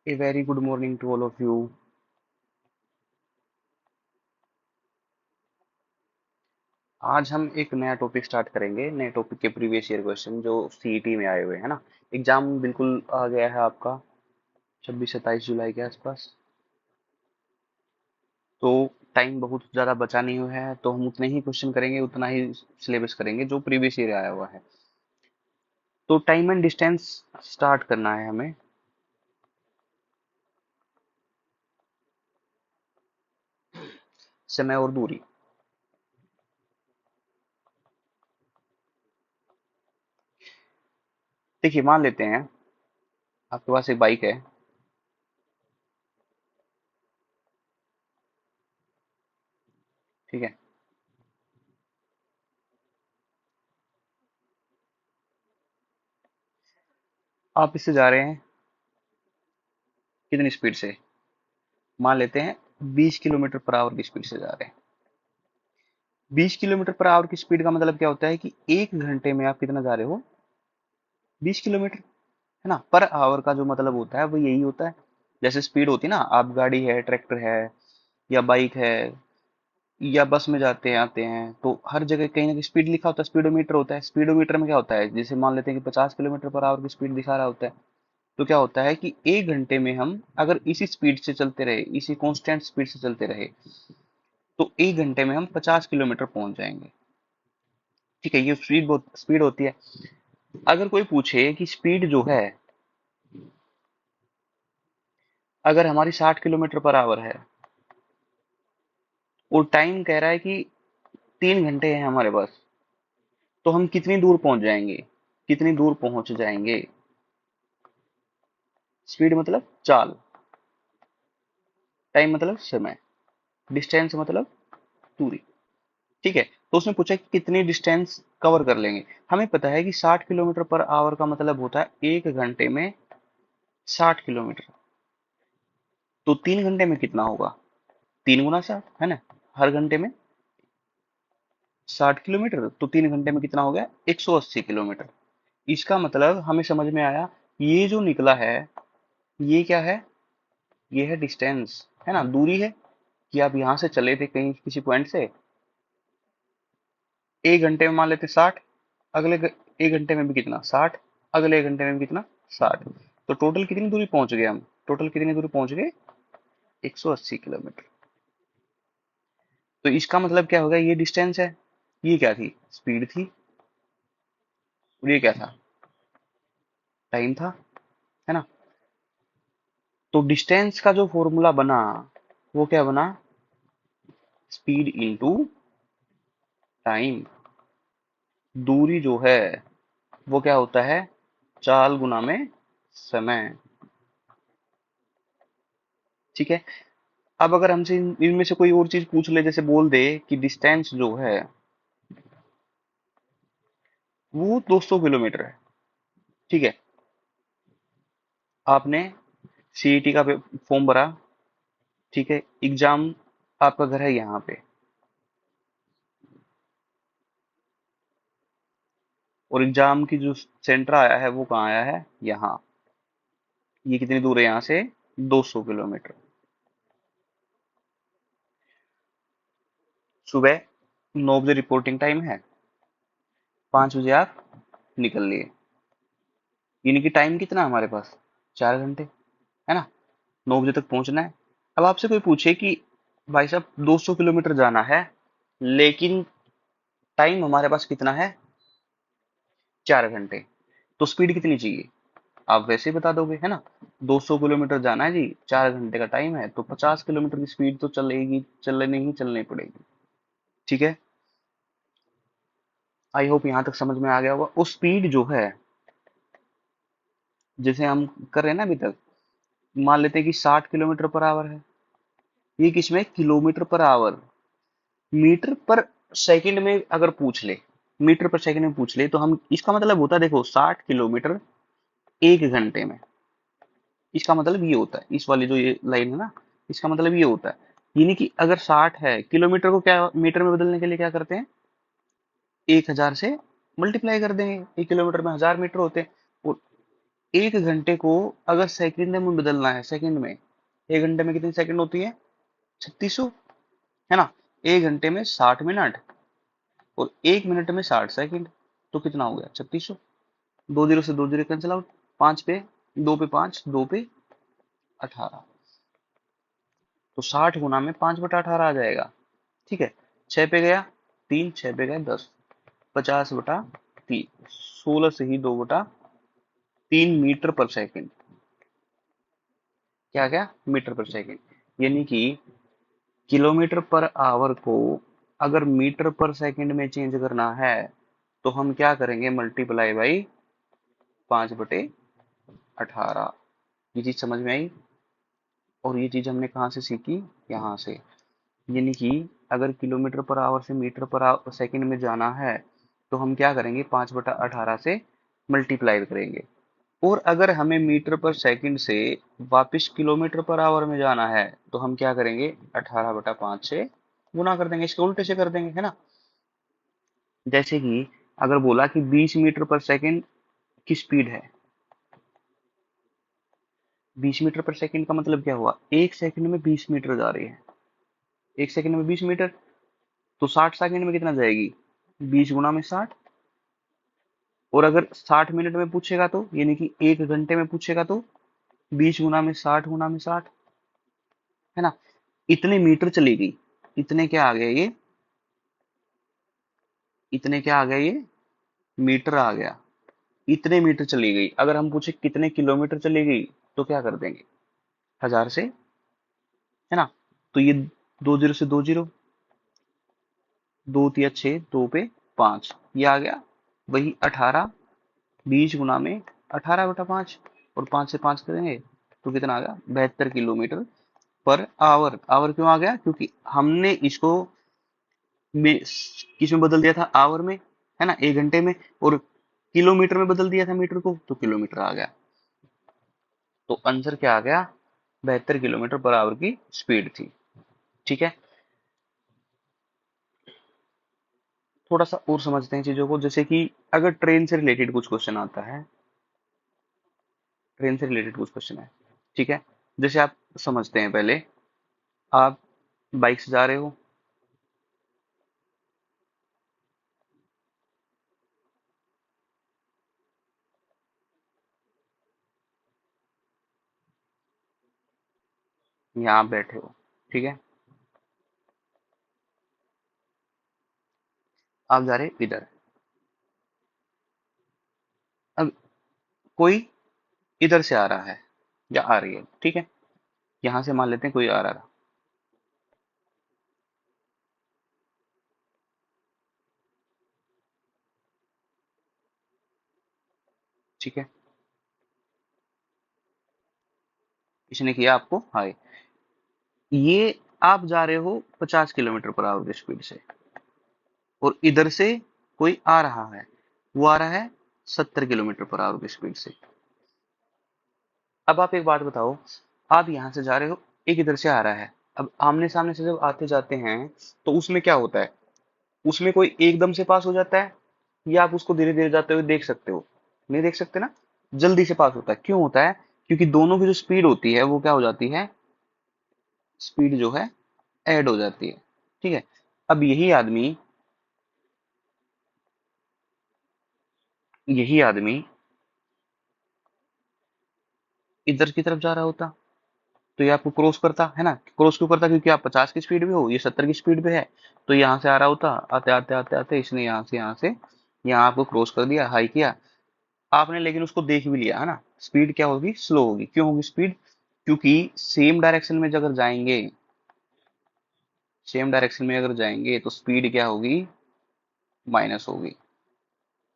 A very good morning to all of you. आज हम एक नया टॉपिक स्टार्ट करेंगे। नए टॉपिक के प्रीवियस ईयर क्वेश्चन जो सीईटी में आए हुए हैं ना। एग्जाम बिल्कुल आ गया है आपका 26-27 जुलाई के आसपास। तो टाइम बहुत ज़्यादा बचा नहीं हुआ है, तो हम उतने ही क्वेश्चन करेंगे, उतना ही सिलेबस करेंगे जो प्रीवियस ईयर आया हुआ है। तो टाइम एंड डिस्टेंस स्टार्ट करना है हमें। समय और दूरी। देखिए, मान लेते हैं आपके पास एक बाइक है। ठीक है। आप इससे जा रहे हैं कितनी स्पीड से? मान लेते हैं 20 किलोमीटर पर आवर की स्पीड से जा रहे हैं। 20 किलोमीटर पर आवर की स्पीड का मतलब क्या होता है कि 1 घंटे में आप कितना जा रहे हो? 20 किलोमीटर, है ना। पर आवर का जो मतलब होता है वो यही होता है। जैसे स्पीड होती है ना, आप गाड़ी है, ट्रैक्टर है, या बाइक है, या बस में जाते हैं आते हैं, तो हर जगह कहीं ना कहीं स्पीड लिखा होता है, स्पीडोमीटर होता है। स्पीडोमीटर में क्या होता है, जैसे मान लेते हैं कि 50 किलोमीटर पर आवर की स्पीड दिखा रहा होता है। तो क्या होता है कि 1 घंटे में हम अगर इसी स्पीड से चलते रहे, इसी कांस्टेंट स्पीड से चलते रहे, तो 1 घंटे में हम 50 किलोमीटर पहुंच जाएंगे। ठीक है, ये स्पीड बहुत स्पीड होती है। अगर कोई पूछे कि स्पीड जो है, अगर हमारी 60 किलोमीटर पर आवर है और टाइम कह रहा है कि 3 घंटे हैं हमारे पास, तो हम कितनी दूर पहुंच जाएंगे? कितनी दूर पहुंच जाएंगे? स्पीड मतलब चाल, टाइम मतलब समय, डिस्टेंस मतलब दूरी। ठीक है। तो उसने पूछा कि कितनी डिस्टेंस कवर कर लेंगे। हमें पता है कि 60 किलोमीटर पर आवर का मतलब होता है 1 घंटे में 60 किलोमीटर। तो 3 घंटे में कितना होगा? 3 गुना 60, है ना। हर घंटे में 60 किलोमीटर, तो 3 घंटे में कितना हो गया? 180 किलोमीटर। इसका मतलब हमें समझ में आया, ये जो निकला है ये क्या है? ये है डिस्टेंस, है ना, दूरी है। कि आप यहां से चले थे कहीं किसी पॉइंट से, 1 घंटे में मान लेते 60, एक घंटे में भी कितना? 60, अगले 1 घंटे में भी कितना? 60। तो टोटल कितनी दूरी पहुंच गए हम? टोटल कितनी दूरी पहुंच गए? 180 किलोमीटर। तो इसका मतलब क्या हो गया? ये डिस्टेंस है, ये क्या थी? स्पीड थी, और ये क्या था? टाइम था, है ना। तो डिस्टेंस का जो फॉर्मूला बना वो क्या बना? Speed into time. दूरी जो है वो क्या होता है? चाल गुना में समय। ठीक है। अब अगर हमसे इनमें से कोई और चीज पूछ ले, जैसे बोल दे कि डिस्टेंस जो है वो 200 किलोमीटर है। ठीक है। आपने सीईटी का फॉर्म भरा। ठीक है। एग्जाम आपका घर है यहाँ पे, और एग्जाम की जो सेंटर आया है वो कहाँ आया है? यहाँ। ये कितनी दूर है यहाँ से? 200 किलोमीटर। सुबह 9 बजे रिपोर्टिंग टाइम है, 5 बजे आप निकल लिए। यानी कि टाइम कितना है हमारे पास? 4 घंटे, है ना। 9 बजे तक पहुंचना है। अब आपसे कोई पूछे कि भाई साहब 200 किलोमीटर जाना है, लेकिन टाइम हमारे पास कितना है? 4 घंटे। तो स्पीड कितनी चाहिए? आप वैसे ही बता दोगे, है ना। 200 किलोमीटर जाना है जी, 4 घंटे का टाइम है, तो 50 किलोमीटर की स्पीड तो चलेगी, चलने ही चलनी पड़ेगी। ठीक है। आई होप यहाँ तक समझ में आ गया होगा। वो स्पीड जो है, जैसे हम कर रहे हैं ना अभी तक, मान लेते हैं कि 60 किलोमीटर पर आवर है। ये किसमें? Kilometre per hour. मीटर पर सेकंड में अगर पूछ ले, मीटर पर सेकंड में पूछ ले, तो हम इसका मतलब होता है, देखो 60 किलोमीटर 1 घंटे में। इसका मतलब ये होता है, इस वाली जो ये लाइन है ना, इसका मतलब ये होता है। यानी कि अगर 60 है, किलोमीटर को क्या मीटर में बदलने के लिए क्या करते हैं? 1000 से मल्टीप्लाई कर देंगे। 1 किलोमीटर में 1000 मीटर होते हैं। एक घंटे को अगर सेकंड में बदलना है, सेकंड में, एक घंटे में कितनी सेकंड होती है? 3600, है ना? एक घंटे में 60 मिनट, और एक मिनट में 60 सेकंड। तो कितना हो गया? 3600। दो जीरो से दो जीरो कैंसिल आउट, पांच पे, दो पे पांच, दो पे 18। तो 60 गुना में 5/18 आ जाएगा। ठीक है। छह पे गया तीन, छह पे गया 10, 50/3, 16 से ही 2/3 मीटर पर सेकंड। क्या क्या? मीटर पर सेकंड। यानी कि किलोमीटर पर आवर को अगर मीटर पर सेकंड में चेंज करना है, तो हम क्या करेंगे? Multiply by 5/18। ये चीज समझ में आई? और ये चीज हमने कहाँ से सीखी? यहाँ से। यानी कि अगर किलोमीटर पर आवर से मीटर पर सेकंड में जाना है, तो हम क्या करेंगे? 5/18 से मल्टीप्लाई करेंगे। और अगर हमें मीटर पर सेकंड से वापस किलोमीटर पर आवर में जाना है, तो हम क्या करेंगे? 18/5 से गुना कर देंगे, इसके उल्टे से कर देंगे, है ना? जैसे कि अगर बोला कि 20 मीटर पर सेकंड की स्पीड है, 20 मीटर पर सेकंड का मतलब क्या हुआ? एक सेकंड में 20 मीटर जा रही है। एक सेकंड में 20 मीटर, तो 60 सेकंड में कितना जाएगी? 20 गुना में 60। और अगर 60 मिनट में पूछेगा तो, यानी कि एक घंटे में पूछेगा तो 20 गुना में 60 गुना में 60, है ना? इतने मीटर चली गई। इतने क्या आ गया ये? इतने क्या आ गया ये? मीटर आ गया। इतने मीटर चली गई। अगर हम पूछे कितने किलोमीटर चली गई, तो क्या कर देंगे? 1000 से, है ना? तो ये दो जीरो से दो जीरो, दो तिया छः, दो पे पांच, ये आ गया वही 18। 20 गुना में 18/5, और पांच से पांच करेंगे तो कितना आ गया? 72 किलोमीटर पर आवर। आवर क्यों आ गया? क्योंकि हमने इसको में किस में बदल दिया था? आवर में, है ना? एक घंटे में। और किलोमीटर में बदल दिया था मीटर को, तो किलोमीटर आ गया। तो आंसर क्या आ गया? 72 किलोमीटर पर आवर की स्पीड थी। ठीक है। थोड़ा सा और समझते हैं चीजों को। जैसे कि अगर ट्रेन से रिलेटेड कुछ क्वेश्चन आता है, ट्रेन से रिलेटेड कुछ क्वेश्चन है, ठीक है? जैसे आप समझते हैं पहले, आप बाइक से जा रहे हो, यहाँ आप बैठे हो, ठीक है? आप जा रहे हो इधर। अब कोई इधर से आ रहा है या आ रही है, ठीक है? यहाँ से मान लेते हैं कोई आ रहा था, ठीक है? इसने किया आपको हाय। ये आप जा रहे हो 50 किलोमीटर पर आवर की स्पीड से, और इधर से कोई आ रहा है, वो आ रहा है 70 किलोमीटर पर आवर की स्पीड से। अब आप एक बात बताओ, आप यहाँ से जा रहे हो, एक इधर से आ रहा है। अब आमने सामने से जब आते जाते हैं, तो उसमें क्या होता है? उसमें कोई एकदम से पास हो जाता है, या आप उसको धीरे धीरे जाते हुए देख सकते हो? नहीं देख सकते ना। जल्दी से पास होता है। क्यों होता है? क्योंकि दोनों की जो स्पीड होती है वो क्या हो जाती है? स्पीड जो है ऐड हो जाती है। ठीक है। अब यही आदमी इधर की तरफ जा रहा होता, तो ये आपको क्रॉस करता, है ना? क्रॉस क्यों करता? क्योंकि आप 50 की स्पीड पे हो, ये 70 की स्पीड पे है। तो यहाँ से आ रहा होता, आते आते आते आते इसने यहाँ से यहाँ आपको क्रॉस कर दिया, हाई किया आपने, लेकिन उसको देख भी लिया, है ना? स्पीड क्या होगी? स्लो होगी। क्यों होगी स्पीड? क्योंकि सेम डायरेक्शन में अगर जाएंगे, सेम डायरेक्शन में अगर जाएंगे तो स्पीड क्या होगी? माइनस होगी,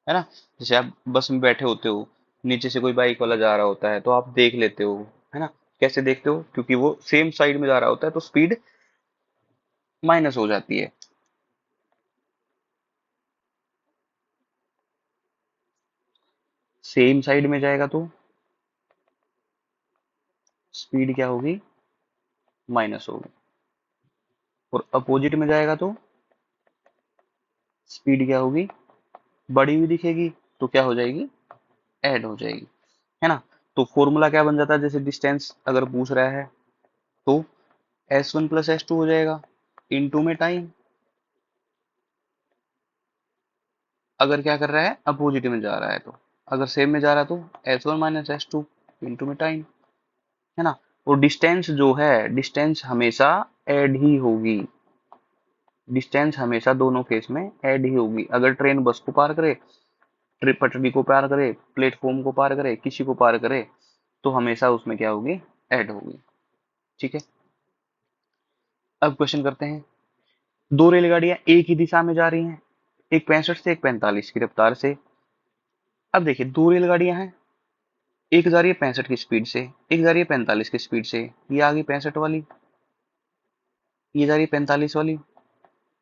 है ना? जैसे आप बस में बैठे होते हो, नीचे से कोई बाइक वाला जा रहा होता है, तो आप देख लेते हो, है ना? कैसे देखते हो? क्योंकि वो सेम साइड में जा रहा होता है, तो स्पीड माइनस हो जाती है। सेम साइड में जाएगा तो स्पीड क्या होगी? माइनस होगी। और अपोजिट में जाएगा तो स्पीड क्या होगी? बढ़ी हुई दिखेगी। तो क्या हो जाएगी? ऐड हो जाएगी, है ना। तो फॉर्मूला क्या बन जाता है, जैसे डिस्टेंस अगर पूछ रहा है तो S1 प्लस S2 हो जाएगा इनटू में टाइम, अगर क्या कर रहा है अपोजिट में जा रहा है तो, अगर सेम में जा रहा है तो S1 माइनस S2 इनटू में टाइम, है ना। और डिस्टेंस जो है, डिस्टेंस हमेशा ऐड ही होगी, डिस्टेंस हमेशा दोनों केस में ऐड ही होगी। अगर ट्रेन बस को पार करे, ट्रिप पटरी को पार करे, प्लेटफॉर्म को पार करे, किसी को पार करे, तो हमेशा उसमें क्या होगी, ऐड होगी। ठीक है, अब क्वेश्चन करते हैं। दो रेलगाड़ियां एक ही दिशा में जा रही हैं, एक 65 से एक 45 की रफ्तार से। अब देखिए दो रेलगाड़ियां हैं, एक जा रही है 65 की स्पीड से, एक जा रही है 45 की स्पीड से। ये आ गई 65 वाली, ये जा रही है 45 वाली।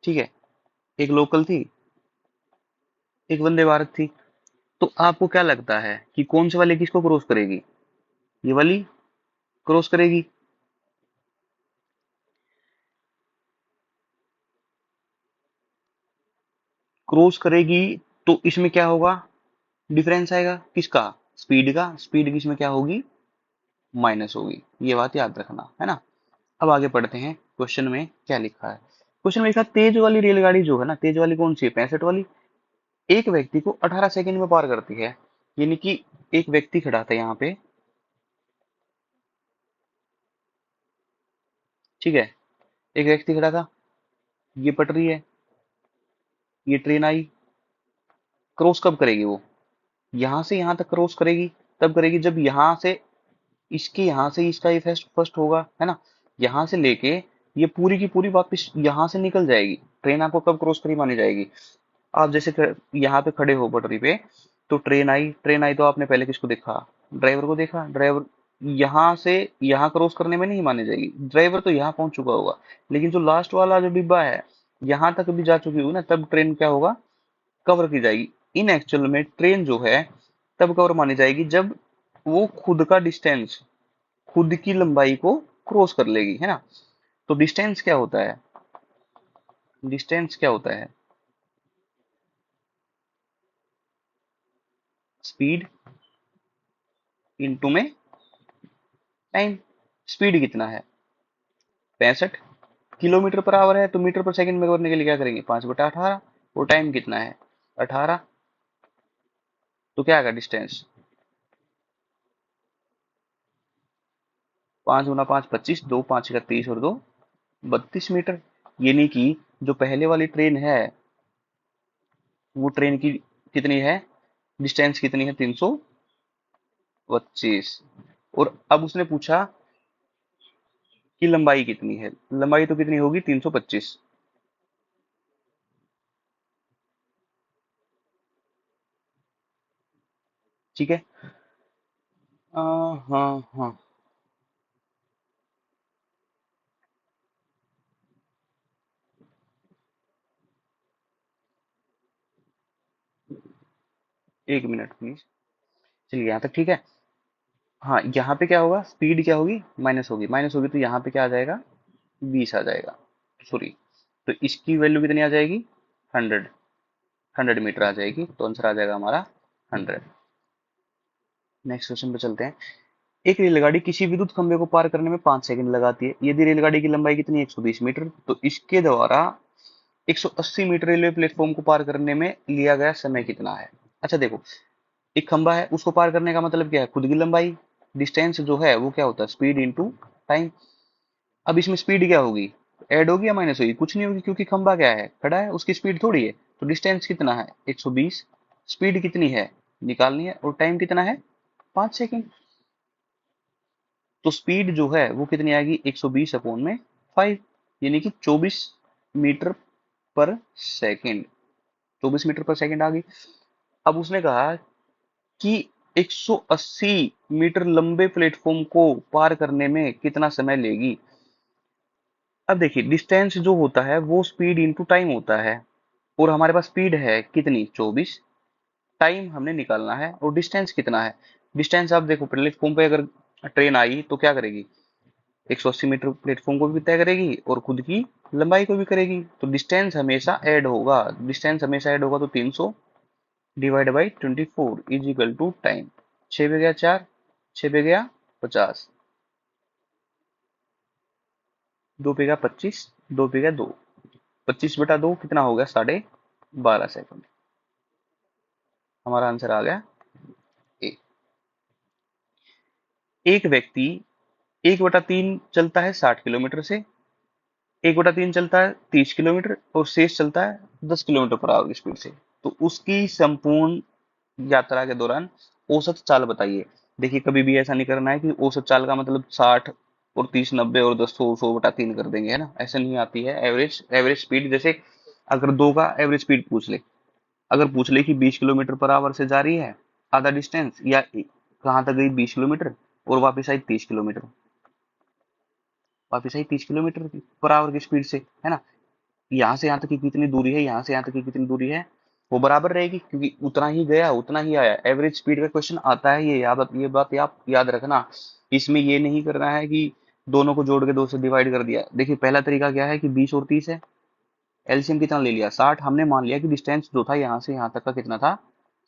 ठीक है, एक लोकल थी, एक वंदे भारत थी। तो आपको क्या लगता है कि कौन सी वाली किसको क्रॉस करेगी, ये वाली क्रॉस करेगी। क्रॉस करेगी तो इसमें क्या होगा, डिफरेंस आएगा किसका, स्पीड का। स्पीड किसमें क्या होगी, माइनस होगी, ये बात याद रखना, है ना। अब आगे पढ़ते हैं, क्वेश्चन में क्या लिखा है। क्वेश्चन में लिखा तेज वाली रेलगाड़ी जो है ना, तेज वाली कौन सी है, 65 वाली, एक व्यक्ति को 18 सेकंड में पार करती है। यानी कि एक व्यक्ति खड़ा था यहाँ पे, ठीक है, एक व्यक्ति खड़ा था, ये पटरी है, ये ट्रेन आई, क्रॉस कब करेगी वो, यहाँ से यहाँ तक क्रॉस करेगी, तब करेगी जब यहाँ से इसके, यहाँ से इसका ये फर्स्ट फर्स्ट होगा, है ना। यहाँ से लेके ये पूरी की पूरी वापस यहाँ से निकल जाएगी। ट्रेन आपको कब क्रॉस करी मानी जाएगी, आप जैसे यहाँ पे खड़े हो पटरी पे, तो ट्रेन आई, ट्रेन आई तो आपने पहले किसको देखा, ड्राइवर को देखा। ड्राइवर यहाँ से यहाँ क्रॉस करने में नहीं मानी जाएगी, ड्राइवर तो यहाँ पहुंच चुका होगा, लेकिन जो लास्ट वाला जो डिब्बा है यहाँ तक भी जा चुकी होगी ना, तब ट्रेन क्या होगा, कवर की जाएगी। इन एक्चुअल में ट्रेन जो है तब कवर मानी जाएगी जब वो खुद का डिस्टेंस, खुद की लंबाई को क्रॉस कर लेगी, है ना। तो डिस्टेंस क्या होता है, डिस्टेंस क्या होता है, स्पीड इनटू में टाइम। स्पीड कितना है, 65 किलोमीटर पर आवर है, तो मीटर पर सेकंड में करने के लिए क्या करेंगे, 5/18। और टाइम कितना है, 18। तो क्या आएगा डिस्टेंस, 5 × 5 25, 2 × 5 = 30 और 2 = 32 मीटर। यानी कि जो पहले वाली ट्रेन है वो ट्रेन की कितनी है, डिस्टेंस कितनी है, 325। और अब उसने पूछा कि लंबाई कितनी है, लंबाई तो कितनी होगी, 325। ठीक है, हाँ हाँ, एक मिनट प्लीज। चलिए यहाँ तक ठीक है। हाँ, यहाँ पे क्या होगा, स्पीड क्या होगी, माइनस होगी, माइनस होगी तो यहाँ पे क्या आ जाएगा, 20 आ जाएगा, सॉरी। तो इसकी वैल्यू कितनी आ जाएगी, 100, 100 मीटर आ जाएगी, तो आंसर आ जाएगा हमारा 100। नेक्स्ट क्वेश्चन पे चलते हैं। एक रेलगाड़ी किसी विद्युत खंभे को पार करने में 5 सेकंड लगाती है, यदि रेलगाड़ी की लंबाई कितनी है, 120 मीटर, तो इसके द्वारा 180 मीटर रेलवे प्लेटफॉर्म को पार करने में लिया गया समय कितना है। अच्छा देखो, एक खंबा है, उसको पार करने का मतलब क्या है, खुद की लंबाई। डिस्टेंस जो है वो क्या होता है, स्पीड इनटू टाइम। अब इसमें स्पीड क्या होगी, ऐड होगी या माइनस होगी, कुछ नहीं होगी, क्योंकि खंबा क्या है, खड़ा है, उसकी स्पीड थोड़ी है। तो डिस्टेंस कितना है, 120, स्पीड कितनी है निकालनी है, और टाइम कितना है, 5 सेकंड। तो स्पीड जो है वो कितनी आएगी, 120/5, यानी कि 24 मीटर पर सेकंड, 24 मीटर पर सेकंड आ गई। अब उसने कहा कि 180 मीटर लंबे प्लेटफॉर्म को पार करने में कितना समय लेगी। अब देखिए डिस्टेंस जो होता है वो स्पीड इंटू टाइम होता है, और हमारे पास स्पीड है कितनी, 24, टाइम हमने निकालना है, और डिस्टेंस कितना है। डिस्टेंस आप देखो, प्लेटफॉर्म पे अगर ट्रेन आई तो क्या करेगी, 180 मीटर प्लेटफॉर्म को भी तय करेगी और खुद की लंबाई को भी करेगी। तो डिस्टेंस हमेशा ऐड होगा, डिस्टेंस हमेशा ऐड होगा, तो 300 divide by 24 is equal to time. 6 पे गया 4, 6 पे गया 50, 2 पे गया 25, 2 पे गया 2, 25/2 कितना हो गया? 12.5 सेकंड। हमारा आंसर आ गया ए। एक व्यक्ति 1/3 चलता है 60 किलोमीटर से, 1/3 चलता है 30 किलोमीटर और शेष चलता है 10 किलोमीटर पर आवर की स्पीड से। तो उसकी संपूर्ण यात्रा के दौरान औसत चाल बताइए। देखिए कभी भी ऐसा नहीं करना है कि औसत चाल का मतलब 60 और 30 90 और 10 100/3 कर देंगे, है ना, ऐसा नहीं आती है। एवरेज एवरेज स्पीड, जैसे अगर दो का एवरेज स्पीड पूछ ले, अगर पूछ ले कि 20 किलोमीटर पर आवर से जा रही है आधा डिस्टेंस, या कहाँ तक गई 20 किलोमीटर और वापस आई 30 किलोमीटर, वापस आई 30 किलोमीटर पर आवर की स्पीड से, है ना, यहाँ से यहाँ तक की कितनी दूरी है, यहाँ से यहाँ तक की कितनी दूरी है, वो बराबर रहेगी क्योंकि उतना ही गया उतना ही आया। एवरेज स्पीड का क्वेश्चन आता है, ये बात आप याद रखना। इसमें ये नहीं करना है कि दोनों को जोड़ के 2 से डिवाइड कर दिया। देखिए पहला तरीका क्या है कि 20 और 30 है, एलसीएम कितना ले लिया 60, हमने मान लिया कि डिस्टेंस जो था यहाँ से यहाँ तक का कितना था,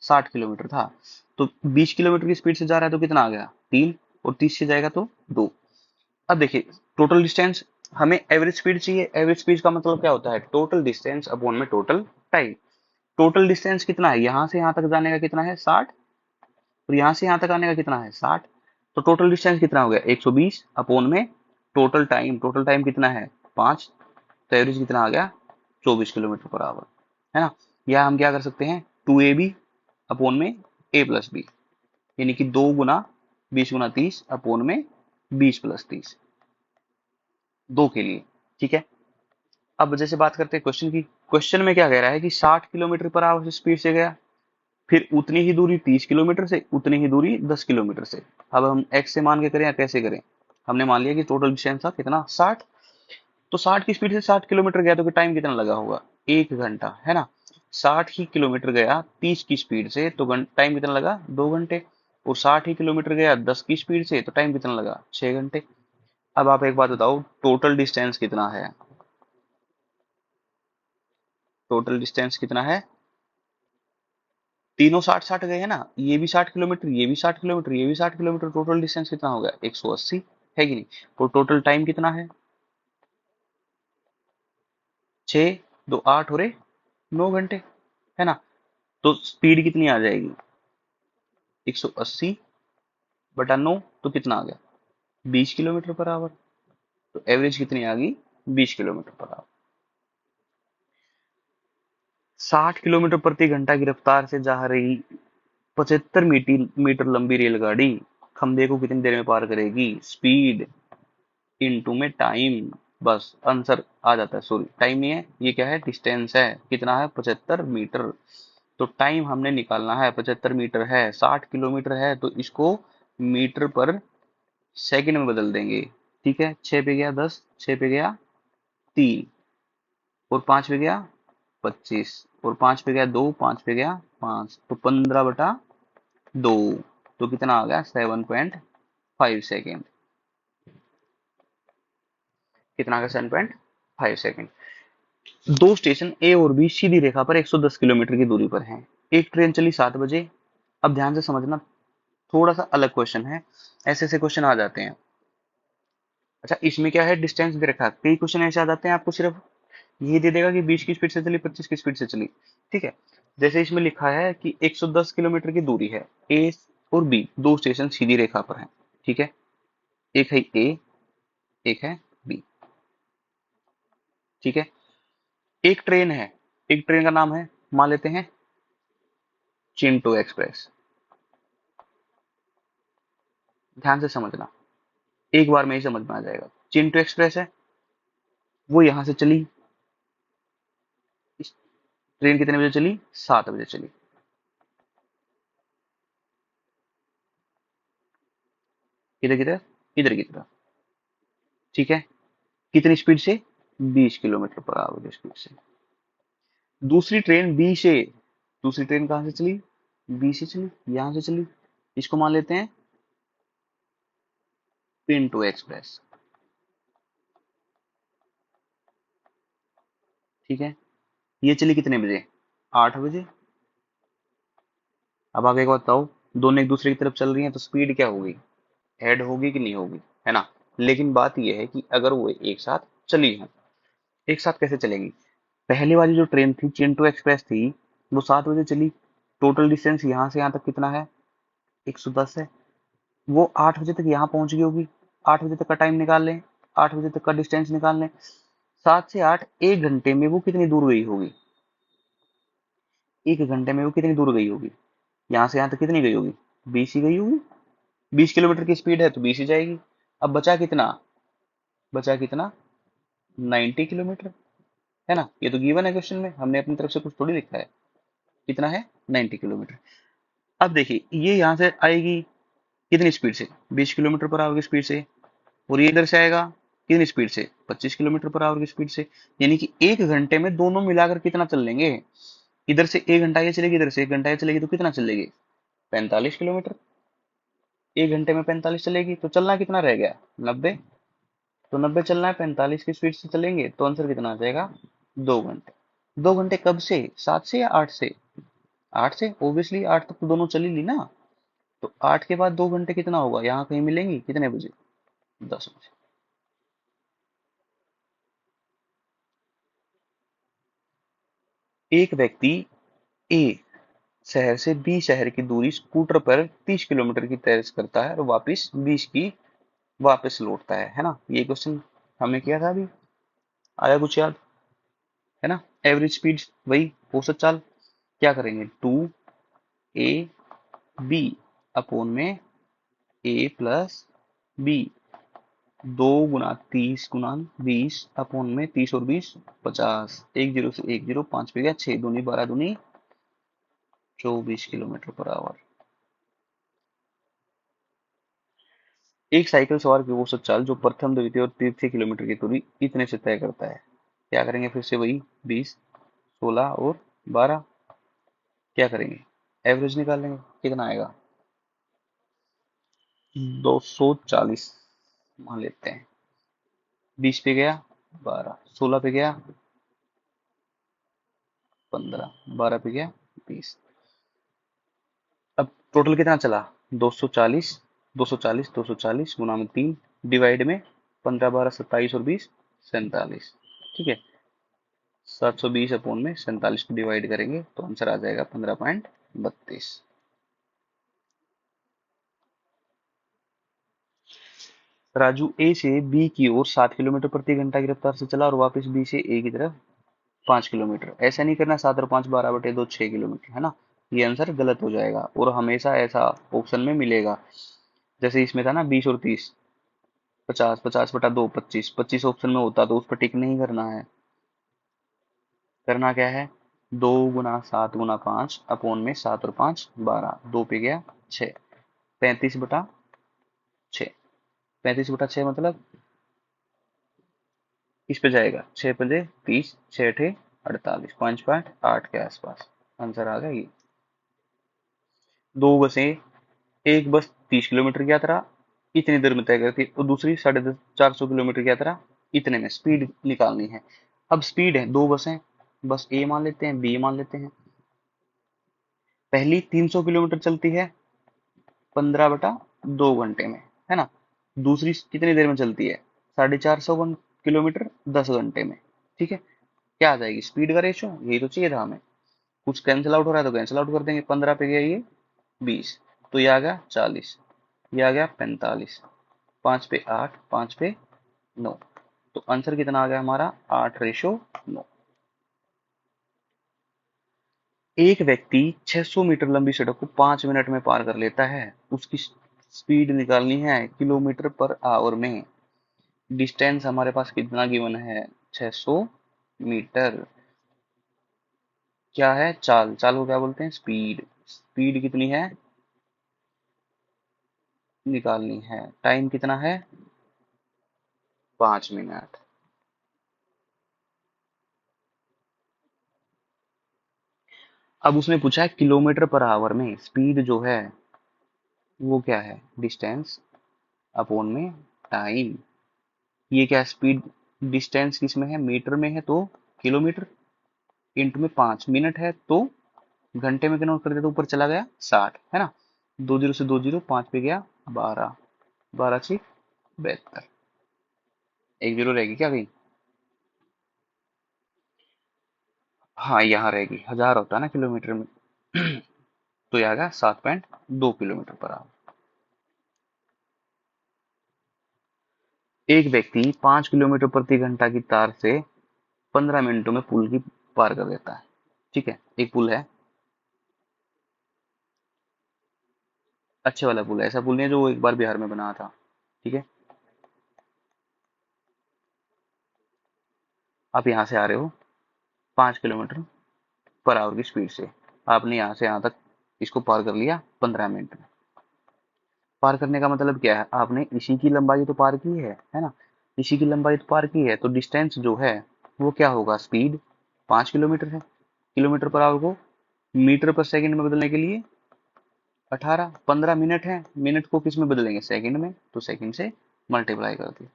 60 किलोमीटर था। तो 20 किलोमीटर की स्पीड से जा रहा है तो कितना आ गया 3, और 30 से जाएगा तो 2। अब देखिए टोटल डिस्टेंस, हमें एवरेज स्पीड चाहिए। एवरेज स्पीड का मतलब क्या होता है? टोटल डिस्टेंस अपॉन में टोटल टाइम। टोटल डिस्टेंस कितना है? यहाँ से यहाँ तक जाने का कितना है 60, और यहाँ से यहाँ तक आने का कितना है 60। तो टोटल डिस्टेंस कितना हो गया 120 अपॉन में टोटल टाइम। टोटल टाइम कितना है 5, तो एवरेज कितना आ गया 24 किलोमीटर पर आवर, है ना। या हम क्या कर सकते हैं 2ab अपॉन में a+b, यानी कि 2 गुना 20 गुना 30 अपॉन में 20+30, 2 के लिए। ठीक है। अब जैसे बात करते हैं क्वेश्चन की। क्वेश्चन में क्या कह रहा है कि 60 किलोमीटर पर आवर से स्पीड से गया, फिर उतनी ही दूरी 30 किलोमीटर से, उतनी ही दूरी 10 किलोमीटर से। अब हम x से मान के करें या कैसे करें? हमने मान लिया कि टोटल डिस्टेंस था कितना 60, तो 60 की स्पीड से 60 किलोमीटर गया तो टाइम कितना लगा होगा 1 घंटा, है ना। 60 ही किलोमीटर गया 30 की स्पीड से तो टाइम कितना लगा 2 घंटे, और 60 ही किलोमीटर गया 10 की स्पीड से तो टाइम कितना लगा 6 घंटे। अब आप एक बात बताओ टोटल डिस्टेंस कितना है? टोटल डिस्टेंस कितना है? तीनों 60 60 गए हैं ना, ये भी 60 किलोमीटर, ये भी 60 किलोमीटर, ये भी 60 किलोमीटर, टोटल डिस्टेंस कितना हो गया 180, है कि नहीं। और टोटल टाइम कितना है 6 2 8 और 9 घंटे, है ना। तो स्पीड कितनी आ जाएगी 180/9, तो कितना आ गया 20 किलोमीटर पर आवर। तो एवरेज कितनी आ गई 20 किलोमीटर पर आवर। 60 किलोमीटर प्रति घंटा की रफ्तार से जा रही 75 मीटर लंबी रेलगाड़ी खंबे को कितनी देर में पार करेगी? स्पीड इनटू में टाइम, बस आंसर आ जाता है। सॉरी टाइम नहीं है, ये क्या है डिस्टेंस है, कितना है 75 मीटर। तो टाइम हमने निकालना है 75 मीटर है, 60 किलोमीटर है तो इसको मीटर पर सेकंड में बदल देंगे। ठीक है, 6 पे गया 10, 6 पे गया 3, और 5 पे गया 25, और 5 पे गया 2, 5 पे गया 5, तो 15/2, तो कितना आ गया 7.5 सेकेंड। कितना आ गया 7.5 सेकेंड। दो स्टेशन ए और बी सीधी रेखा पर 110 किलोमीटर की दूरी पर हैं। एक ट्रेन चली 7 बजे। अब ध्यान से समझना, थोड़ा सा अलग क्वेश्चन है, ऐसे ऐसे क्वेश्चन आ जाते हैं। अच्छा इसमें क्या है डिस्टेंस दे रखा है, कई क्वेश्चन ऐसे आ जाते हैं आपको सिर्फ ये दे देगा कि 20 की स्पीड से चली 25 की स्पीड से चली। ठीक है, जैसे इसमें लिखा है कि 110 किलोमीटर की दूरी है, ए और बी दो स्टेशन सीधी रेखा पर हैं। ठीक है, एक है ए, एक है बी। ठीक है, एक ट्रेन है, एक ट्रेन का नाम है, मान लेते हैं चिंटू एक्सप्रेस। ध्यान से समझना, एक बार में ही समझ में आ जाएगा। चिंटू एक्सप्रेस है, वो यहां से चली, इस ट्रेन कितने बजे चली 7 बजे चली। किधर किधर, इधर की तरफ। ठीक है, कितनी स्पीड से 20 किलोमीटर पर आवर की स्पीड से। दूसरी ट्रेन बी से, दूसरी ट्रेन कहां से चली बी से चली, यहां से चली, इसको मान लेते हैं पिंटू एक्सप्रेस। ठीक है, ये चली कितने बजे 8 बजे। अब आगे को बताओ, दोनों एक दूसरे की तरफ चल रही हैं तो स्पीड क्या होगी ऐड होगी कि नहीं होगी, है ना। लेकिन बात यह है कि अगर वो एक साथ चली हो, एक साथ कैसे चलेगी? पहले वाली जो ट्रेन थी, चिंटू एक्सप्रेस थी, वो 7 बजे चली। टोटल डिस्टेंस यहाँ से यहाँ तक कितना है? 110 है। वो 8 बजे तक यहाँ पहुंच गई होगी। 8 बजे तक का टाइम निकाल लें, 8 बजे तक का डिस्टेंस निकाल लें। 7 से 8, 1 घंटे में वो कितनी दूर गई होगी? 1 घंटे में वो कितनी दूर गई होगी? यहाँ से यहाँ तक कितनी गई होगी? 20 ही गई होगी। 20 किलोमीटर की स्पीड है तो 20 ही जाएगी। अब बचा कितना? बचा कितना? 90 किलोमीटर, है ना। ये तो गिवन है क्वेश्चन में, हमने अपनी तरफ से कुछ थोड़ी लिखा है। कितना है? 90 किलोमीटर। अब देखिए ये यहाँ से आएगी कितनी स्पीड से? 20 किलोमीटर पर आवर की स्पीड से। और ये इधर से आएगा कितनी स्पीड से? 25 किलोमीटर पर आवर की स्पीड से। यानी कि 1 घंटे में दोनों मिलाकर कितना चल लेंगे? इधर से 1 घंटा ये चलेगी, इधर से 1 घंटा ये चलेगी, तो कितना चलेगी? 45 किलोमीटर। 1 घंटे में 45 चलेगी तो चलना कितना रह गया? 90। तो 90 चलना है, 45 की स्पीड से चलेंगे तो आंसर कितना आ जाएगा? 2 घंटे। 2 घंटे कब से? 7 से या 8 से? 8 से, ओब्वियसली 8 तक तो दोनों चली ली ना। तो 8 के बाद 2 घंटे कितना होगा? यहाँ कहीं मिलेंगी कितने बजे? 10 बजे। एक व्यक्ति ए शहर से बी शहर की दूरी स्कूटर पर 30 किलोमीटर की तय करता है और वापस 20 की वापस लौटता है ना। ये क्वेश्चन हमने किया था अभी, आया कुछ याद? है ना। एवरेज स्पीड, वही औसत चाल। क्या करेंगे? 2 ए बी में ए प्लस बी, 2 गुना 30 गुना 20 में 30 और 20 50। 1 0 से 1 0, 5 पे गया 6 दूनी 12 दूनी 24 किलोमीटर पर आवर। एक साइकिल सवार की औसत चाल जो प्रथम, द्वितीय और तृतीय किलोमीटर की दूरी इतने से तय करता है। क्या करेंगे? फिर से वही 20, 16 और 12। क्या करेंगे? एवरेज निकालेंगे, कितना आएगा? 240 मान लेते हैं। 20 पे गया 12, 16 पे गया 15, 12 पे गया 20। अब टोटल कितना चला? 240। 240 240 गुना में 3, डिवाइड में 15 12 27 और 20 47। ठीक है। 720 में 47 को डिवाइड करेंगे तो आंसर आ जाएगा 15.32। राजू ए से बी की ओर 7 किलोमीटर प्रति घंटा की रफ्तार से चला और वापस बी से ए की तरफ 5 किलोमीटर। ऐसा नहीं करना, 7 और 5 12/2 6 किलोमीटर, है ना। ये आंसर गलत हो जाएगा और हमेशा ऐसा ऑप्शन में मिलेगा। जैसे इसमें था ना 20 और 30, 50, 50/2 25, 25 ऑप्शन में होता तो उस पर टिक नहीं करना है। करना क्या है? 2 गुना 7 गुना 5 में 7 और 5 12, 2 पे गया 6, 35/6। 35/6 मतलब इस पे जाएगा 6 पंजे 30, 6 अठे 48, 5.8 के आसपास आंसर आ गया ये। दो बसें, एक बस 30 किलोमीटर की यात्रा इतनी देर में तय करती है और दूसरी 450 किलोमीटर की यात्रा इतने में। स्पीड निकालनी है। अब स्पीड है, दो बसें, बस ए मान लेते हैं, बी मान लेते हैं। पहली 300 किलोमीटर चलती है 15/2 घंटे में, है ना। दूसरी कितनी देर में चलती है? 450 किलोमीटर 10 घंटे में। ठीक है। क्या आ जाएगी? स्पीड का रेशो, यही तो चाहिए था हमें। कुछ कैंसिल आउट हो रहा है तो कैंसिल आउट कर देंगे। 15 पे गया ये 20, तो ये आ गया 40, ये आ गया 45, 5 पे 8, 5 पे 9। तो आंसर कितना आ गया हमारा? 8:9। एक व्यक्ति 600 मीटर लंबी सड़क को 5 मिनट में पार कर लेता है। उसकी स्पीड निकालनी है किलोमीटर पर आवर में। डिस्टेंस हमारे पास कितना गिवन है? 600 मीटर। क्या है? चाल। चाल को क्या बोलते हैं? स्पीड। स्पीड कितनी है? निकालनी है। टाइम कितना है? 5 मिनट। अब उसने पूछा है किलोमीटर पर आवर में स्पीड जो है वो क्या है? डिस्टेंस अपॉन में टाइम। ये क्या? स्पीड डिस्टेंस किस में है? मीटर में है तो किलोमीटर, इंटू में 5 मिनट है तो घंटे में कन्वर्ट कर दे तो ऊपर चला गया 60, है ना। 2 0 से 2 0, 5 पे गया 12, 12×6 72। एक जीरो रहेगी क्या कहीं? हाँ यहाँ रहेगी, 1000 होता है ना किलोमीटर में। तो ये आएगा 7.2 किलोमीटर पर आवर। एक व्यक्ति 5 किलोमीटर प्रति घंटा की रफ्तार से 15 मिनटों में पुल की पार कर देता है। ठीक है, एक पुल है, अच्छे वाला पुल है, ऐसा पुल नहीं है जो एक बार बिहार में बना था। ठीक है, आप यहाँ से आ रहे हो 5 किलोमीटर पर आवर की स्पीड से, आपने यहाँ से यहाँ तक इसको पार कर लिया 15 मिनट में। पार करने का मतलब क्या है, आपने इसी की लंबाई तो पार की है ना, इसी की लंबाई तो पार की है, तो डिस्टेंस जो है वो क्या होगा, स्पीड 5 किलोमीटर है। किलोमीटर पर आवर को मीटर पर सेकंड में बदलने के लिए 18, 15 मिनट है, मिनट को किस में बदलेंगे, सेकंड में, तो सेकंड से मल्टीप्लाई कर दिया।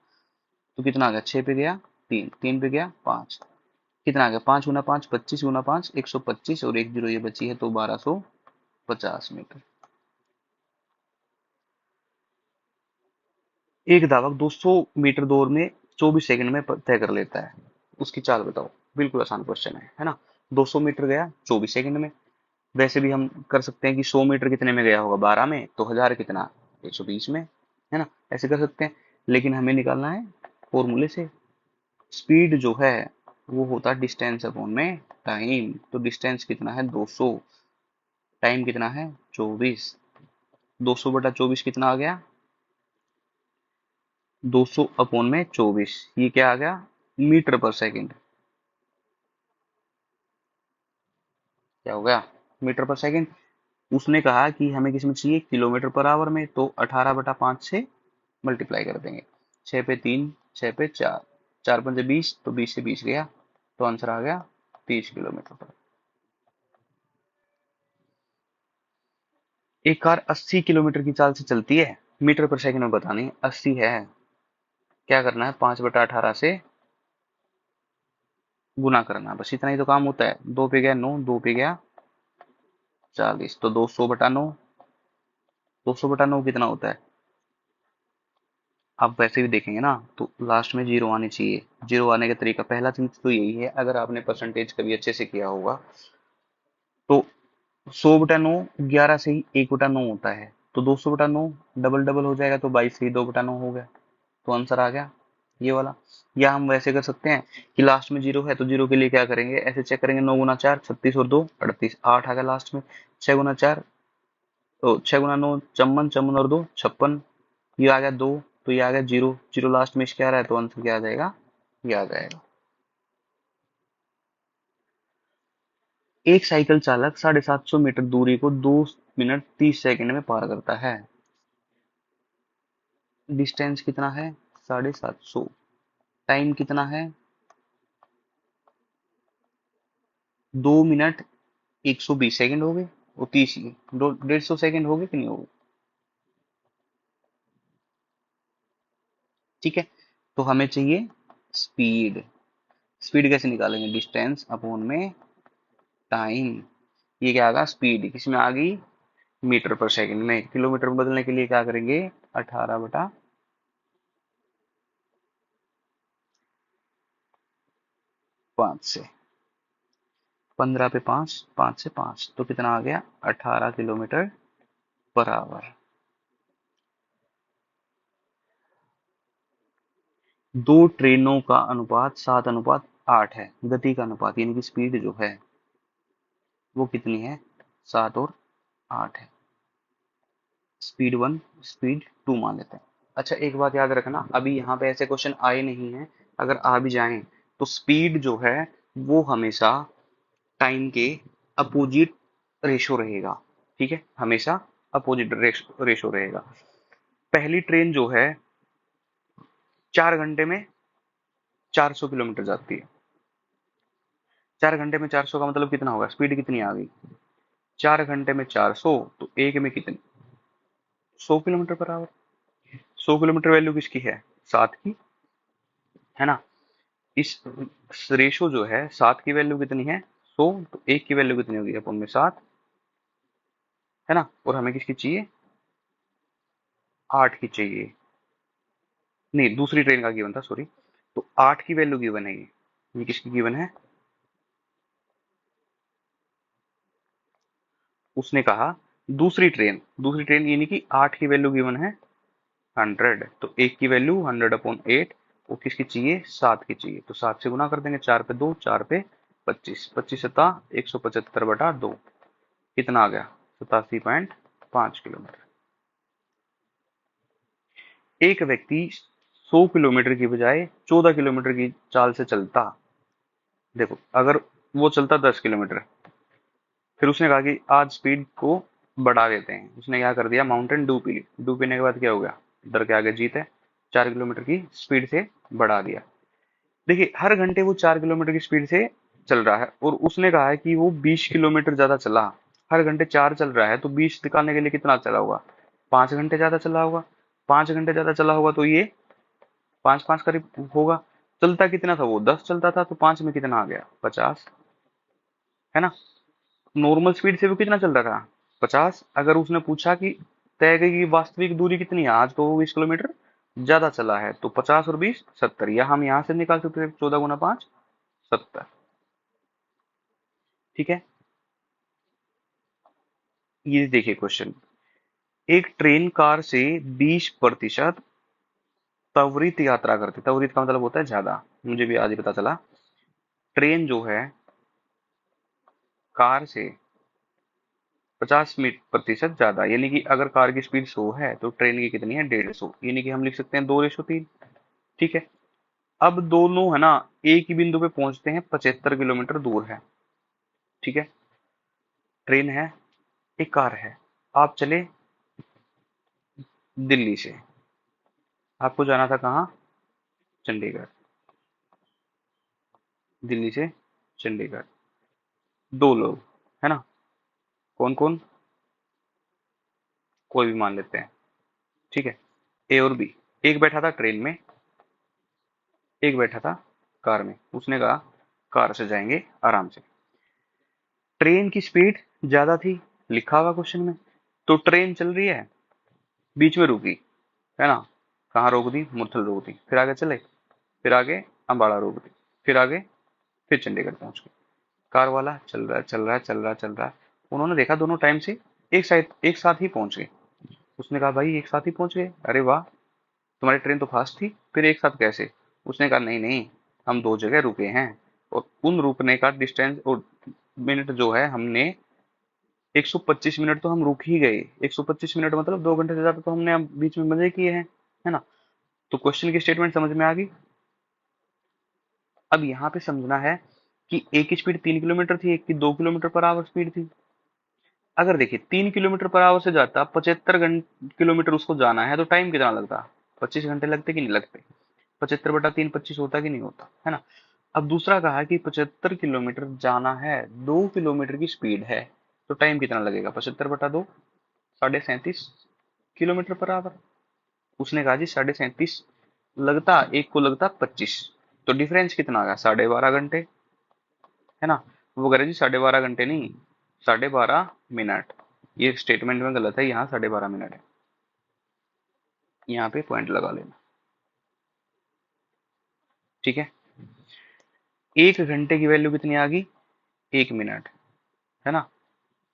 तो कितना आ गया, 6 पे गया 3, 3 पे गया 5, कितना आ गया, 5 × 5 25 × 5 125, और एक जीरो ये बची है तो 1250 मीटर। एक धावक 200 मीटर दौड़ में 24 सेकंड में तय कर लेता है, उसकी चाल बताओ। बिल्कुल आसान क्वेश्चन है ना। 200 मीटर गया 24 सेकंड में। वैसे भी हम कर सकते हैं कि 100 मीटर कितने में गया होगा, 12 में, तो 1000 कितना, 120 में, है ना, ऐसे कर सकते हैं। लेकिन हमें निकालना है फॉर्मूले से। स्पीड जो है वो होता है डिस्टेंस अपॉन में टाइम, तो डिस्टेंस कितना है 200, टाइम कितना है 24, 200/24 कितना आ गया, 200 अपॉन में 24, ये क्या आ गया, मीटर पर सेकंड। क्या हो गया, मीटर पर सेकंड। उसने कहा कि हमें किस में चाहिए, किलोमीटर पर आवर में, तो 18/5 से मल्टीप्लाई कर देंगे। 6 पे 3, 6 पे 4, 4×5 = 20, तो 20 से 20 गया, तो आंसर आ गया 30 किलोमीटर पर। एक कार 80 किलोमीटर की चाल से चलती है, मीटर पर सेकंड में बतानी, 80 है, क्या करना है, 5/18 से गुना करना, बस इतना ही तो काम होता है। 2 पे गया 9, 2 पे गया 40, तो 200/9, 200/9 कितना होता है, आप वैसे भी देखेंगे ना तो लास्ट में जीरो आनी चाहिए। जीरो आने का तरीका, पहला चीज तो यही है, अगर आपने परसेंटेज कभी अच्छे से किया होगा तो 100/9 11 से ही 1/9 होता है, तो 200/9 डबल डबल हो जाएगा, तो 22 से ही 2/9 हो गया, तो आंसर आ गया ये वाला। या हम वैसे कर सकते हैं कि लास्ट में जीरो है तो जीरो के लिए क्या करेंगे, ऐसे चेक करेंगे, 9×4 36 और 2 38, 8 आ गया लास्ट में। 6×4 तो 6×9 54, 54 और 2 56, ये आ गया 2, तो ये आ गया जीरो, जीरो लास्ट में इसके आ रहा है, तो आंसर क्या आ जाएगा, ये आ जाएगा। एक साइकिल चालक 750 मीटर दूरी को 2 मिनट 30 सेकंड में पार करता है। डिस्टेंस कितना है, 750, टाइम कितना है, 2 मिनट 120 सेकंड हो गए, वो 30 ही, 150 सेकंड हो गए कि नहीं हो गए। ठीक है, तो हमें चाहिए स्पीड। स्पीड कैसे निकालेंगे, डिस्टेंस अपॉन में टाइम। ये क्या आगा, स्पीड किसमें आ गई, मीटर पर सेकंड में। किलोमीटर में बदलने के लिए क्या करेंगे, 18/5 से, 15 पे 5, 5 से 5, तो कितना आ गया, 18 किलोमीटर पर आवर। दो ट्रेनों का अनुपात 7/8 है, गति का अनुपात यानी कि स्पीड जो है वो कितनी है, 7 और 8 है। स्पीड 1, स्पीड 2 मान लेते हैं। अच्छा एक बात याद रखना, अभी यहाँ पे ऐसे क्वेश्चन आए नहीं है, अगर आ भी जाएं तो स्पीड जो है वो हमेशा टाइम के अपोजिट रेशो रहेगा। ठीक है, हमेशा अपोजिट रेशो रहेगा। पहली ट्रेन जो है 4 घंटे में 400 किलोमीटर जाती है। 4 घंटे में 400 का मतलब कितना होगा, स्पीड कितनी आ गई, 4 घंटे में 400, तो एक में कितनी, 100 kilometre per hour. 100 kilometre value किसकी है, 7 की, है ना। इस रेशो जो है 7 की वैल्यू कितनी है, 100, तो एक की वैल्यू कितनी होगी, अपन में 7, है ना, और हमें किसकी चाहिए, 8 की चाहिए। नहीं, दूसरी ट्रेन का गिवन था, सॉरी। तो 8 की वैल्यू गिवन है ये किसकी गिवन है? उसने कहा दूसरी ट्रेन यानी कि 8 की वैल्यू गिवन है 100, तो एक की वैल्यू 100/8, वो किसकी चाहिए? 7 की चाहिए। तो 7 से गुना कर देंगे, 4 पे 2, 4 पे 25, 25 सता 175/2, कितना आ गया? 87.5 किलोमीटर। एक व्यक्ति 100 किलोमीटर की बजाय 14 किलोमीटर की चाल से चलता। देखो, अगर वो चलता 10 किलोमीटर, फिर उसने कहा कि आज स्पीड को बढ़ा देते हैं। उसने क्या कर दिया? माउंटेन डू पी ली। डू पीने के बाद क्या हो गया? डर के आगे जीत है। 4 किलोमीटर की स्पीड से बढ़ा दिया। देखिए, हर घंटे वो 4 किलोमीटर की स्पीड से चल रहा है, और उसने कहा है कि वो 20 किलोमीटर ज्यादा चला। हर घंटे 4 चल रहा है, तो 20 निकालने के लिए कितना चला होगा? 5 घंटे ज्यादा चला होगा। 5 घंटे ज्यादा चला होगा, तो ये 5 5 करीब होगा। चलता कितना था वो? 10 चलता था, तो 5 में कितना आ गया? 50, है ना? नॉर्मल स्पीड से वो कितना चल रहा था? 50। अगर उसने पूछा कि तय की वास्तविक दूरी कितनी है, आज तो वो 20 किलोमीटर ज्यादा चला है, तो 50 और 20 70, या हम यहां से निकाल सकते हैं 14 × 5 70। ठीक है, ये देखिए क्वेश्चन। एक ट्रेन कार से 20% त्वरित यात्रा करती। त्वरित का मतलब होता है ज्यादा, मुझे भी आज ही पता चला। ट्रेन जो है कार से 50% ज्यादा, यानी कि अगर कार की स्पीड 100 है तो ट्रेन की कितनी है? 150, यानी कि हम लिख सकते हैं 2:3। ठीक है, अब दोनों है ना एक ही बिंदु पे पहुंचते हैं, 75 किलोमीटर दूर है। ठीक है, ट्रेन है, एक कार है। आप चले दिल्ली से, आपको जाना था कहाँ? चंडीगढ़। दिल्ली से चंडीगढ़, दो लोग, है ना? कौन कौन? कोई भी मान लेते हैं। ठीक है, ए और बी। एक बैठा था ट्रेन में, एक बैठा था कार में। उसने कहा कार से जाएंगे आराम से। ट्रेन की स्पीड ज्यादा थी, लिखा हुआ क्वेश्चन में। तो ट्रेन चल रही है, बीच में रुकी, है ना? कहाँ रोक दी? मुरथल रोक दी। फिर आगे चले, फिर आगे अम्बाड़ा रोक दी, फिर आगे, फिर चंडीगढ़ पहुंच गए। कार वाला चल रहा है, चल रहा है, चल रहा है, चल रहा है। उन्होंने देखा दोनों टाइम से एक साथ ही पहुंच गए। उसने कहा भाई एक साथ ही पहुंच गए, अरे वाह, तुम्हारी ट्रेन तो फास्ट थी, फिर एक साथ कैसे? उसने कहा नहीं नहीं, हम दो जगह रुके हैं, और उन रुकने का डिस्टेंस और मिनट जो है, हमने 125 मिनट तो हम रुक ही गए। 125 मिनट मतलब 2 घंटे से ज्यादा तो हमने अब बीच में मजे किए हैं, है ना? तो क्वेश्चन की स्टेटमेंट समझ में आ गई। अब यहाँ पे समझना है कि एक की स्पीड 3 किलोमीटर थी, एक की 2 किलोमीटर पर आवर स्पीड थी। अगर देखिए 3 किलोमीटर पर आवर से जाता, 75 किलोमीटर उसको जाना है, तो टाइम कितना लगता? 25 घंटे लगते कि नहीं लगते? 75/3 25 होता कि नहीं होता, है ना? अब दूसरा कहा कि 75 किलोमीटर जाना है, 2 किलोमीटर की स्पीड है, तो टाइम कितना लगेगा? 75/2, 37.5 किलोमीटर पर आवर। उसने कहा जी 37.5 लगता, एक को लगता 25, तो डिफरेंस कितना आ गया? 12.5 घंटे, है ना? वो कह रहे जी 12.5 घंटे नहीं, 12.5 मिनट। ये स्टेटमेंट में गलत है, यहाँ 12.5 मिनट है। यहाँ पे पॉइंट लगा लेना। ठीक है, 1 घंटे की वैल्यू कितनी आ गई? 1 मिनट, है ना?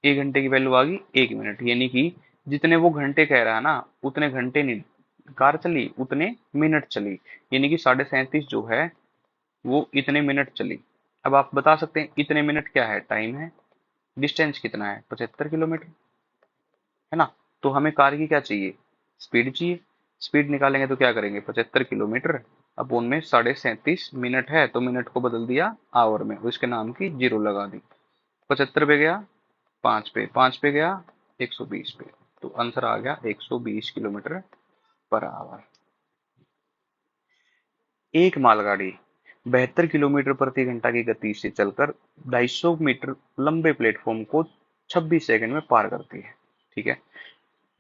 1 घंटे की वैल्यू आ गई 1 मिनट, यानी कि जितने वो घंटे कह रहा है ना, उतने घंटे नहीं कार चली, उतने मिनट चली। यानी कि 37.5 जो है वो इतने मिनट चली। अब आप बता सकते हैं इतने मिनट क्या है? टाइम है। डिस्टेंस कितना है? 75 किलोमीटर, है ना? तो हमें कार की क्या चाहिए? स्पीड चाहिए। स्पीड निकालेंगे तो क्या करेंगे? 75 किलोमीटर अब उनमें 37.5 मिनट है, तो मिनट को बदल दिया आवर में, उसके नाम की जीरो लगा दी। 75 पे गया, 5 पे, 5 पे गया 120 पे, तो आंसर आ गया 120 किलोमीटर पर आवर। एक मालगाड़ी 72 किलोमीटर प्रति घंटा की गति से चलकर 250 मीटर लंबे प्लेटफॉर्म को 26 सेकंड में पार करती है। ठीक है,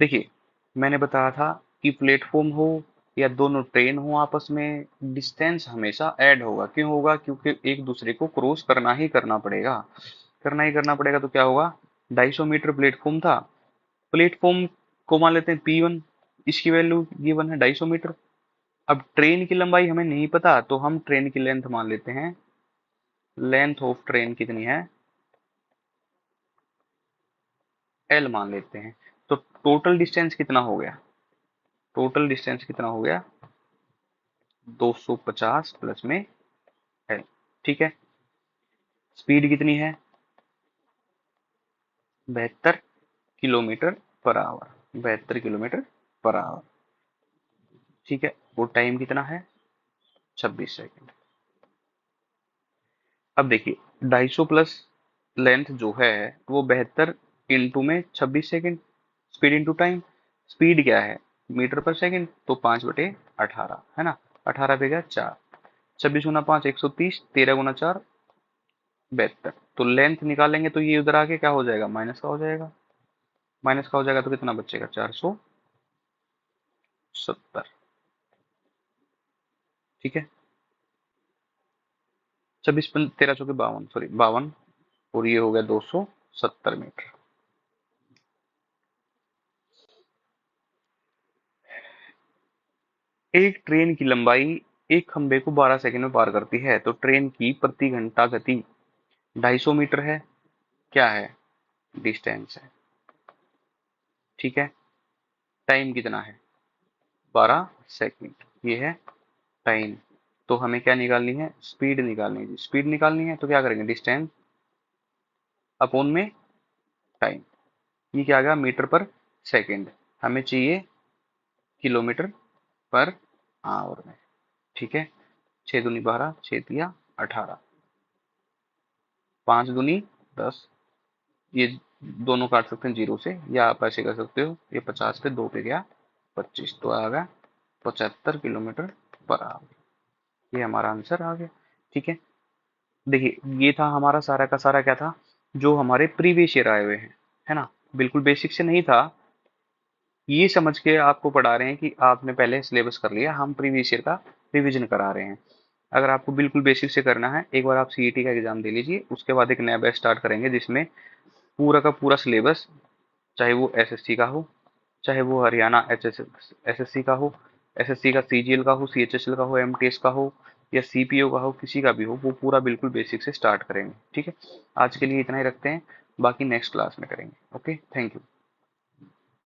देखिए, मैंने बताया था कि प्लेटफॉर्म हो या दोनों ट्रेन हो, आपस में डिस्टेंस हमेशा ऐड होगा। क्यों होगा? क्योंकि एक दूसरे को क्रॉस करना ही करना पड़ेगा। करना ही करना पड़ेगा, तो क्या होगा? 250 मीटर प्लेटफॉर्म था, प्लेटफॉर्म को मान लेते हैं P1, इसकी वैल्यू गिवन है 250 मीटर, अब ट्रेन की लंबाई हमें नहीं पता, तो हम ट्रेन की लेंथ मान लेते हैं। लेंथ ऑफ ट्रेन कितनी है, एल मान लेते हैं। तो टोटल डिस्टेंस कितना हो गया, टोटल डिस्टेंस कितना हो गया, 250 प्लस में एल। ठीक है। स्पीड कितनी है, 72 kilometre per hour, 72 kilometre per hour. ठीक है। वो टाइम कितना है, 26 सेकेंड। अब देखिए 250 प्लस लेंथ जो है वो 72 इंटू में 26 second, speed into time. Speed क्या है, मीटर पर सेकेंड, तो 5/18 है ना। 18 पे गया 4, 26 गुना 5 130, 13 गुना 4 72। तो लेंथ निकालेंगे तो ये उधर आके क्या हो जाएगा, माइनस का हो जाएगा। माइनस का हो जाएगा तो कितना बचेगा, 470। ठीक है। 26 13 चौके 52, सॉरी 52, और ये हो गया 270 मीटर। एक ट्रेन की लंबाई एक खंबे को 12 सेकंड में पार करती है, तो ट्रेन की प्रति घंटा गति 250 मीटर है। क्या है, डिस्टेंस है। ठीक है। टाइम कितना है, 12 सेकंड, ये है टाइम। तो हमें क्या निकालनी है, स्पीड निकालनी है। स्पीड निकालनी है तो क्या करेंगे, डिस्टेंस अपॉन में टाइम। ये क्या आ गया, मीटर पर सेकंड। हमें चाहिए किलोमीटर पर आवर में। ठीक है। 6 दूनी 12, 6 तिया 18, 5 दूनी 10। ये दोनों काट सकते हैं जीरो से, या आप ऐसे कर सकते हो, ये 50 पे 2 पे गया 25, तो आ गया 75 किलोमीटर पर आवर। ये हमारा आंसर आ गया। ठीक है। देखिए ये था हमारा सारा का सारा क्या था, जो हमारे प्रीवियस ईयर आए हुए हैं, है ना। बिल्कुल बेसिक से नहीं था, ये समझ के आपको पढ़ा रहे हैं कि आपने पहले सिलेबस कर लिया, हम प्रीवियस ईयर का रिवीजन करा रहे हैं। अगर आपको बिल्कुल बेसिक से करना है, एक बार आप सीईटी का एग्जाम दे लीजिए, उसके बाद एक नया बैच स्टार्ट करेंगे जिसमें पूरा का पूरा सिलेबस, चाहे वो एसएससी का हो, चाहे वो हरियाणा एसएससी का हो, एसएससी का सीजीएल का हो, सीएचएसएल का हो, एमटीएस का हो, या सीपीओ का हो, किसी का भी हो, वो पूरा बिल्कुल बेसिक से स्टार्ट करेंगे। ठीक है। आज के लिए इतना ही रखते हैं, बाकी नेक्स्ट क्लास में करेंगे। Okay, thank you.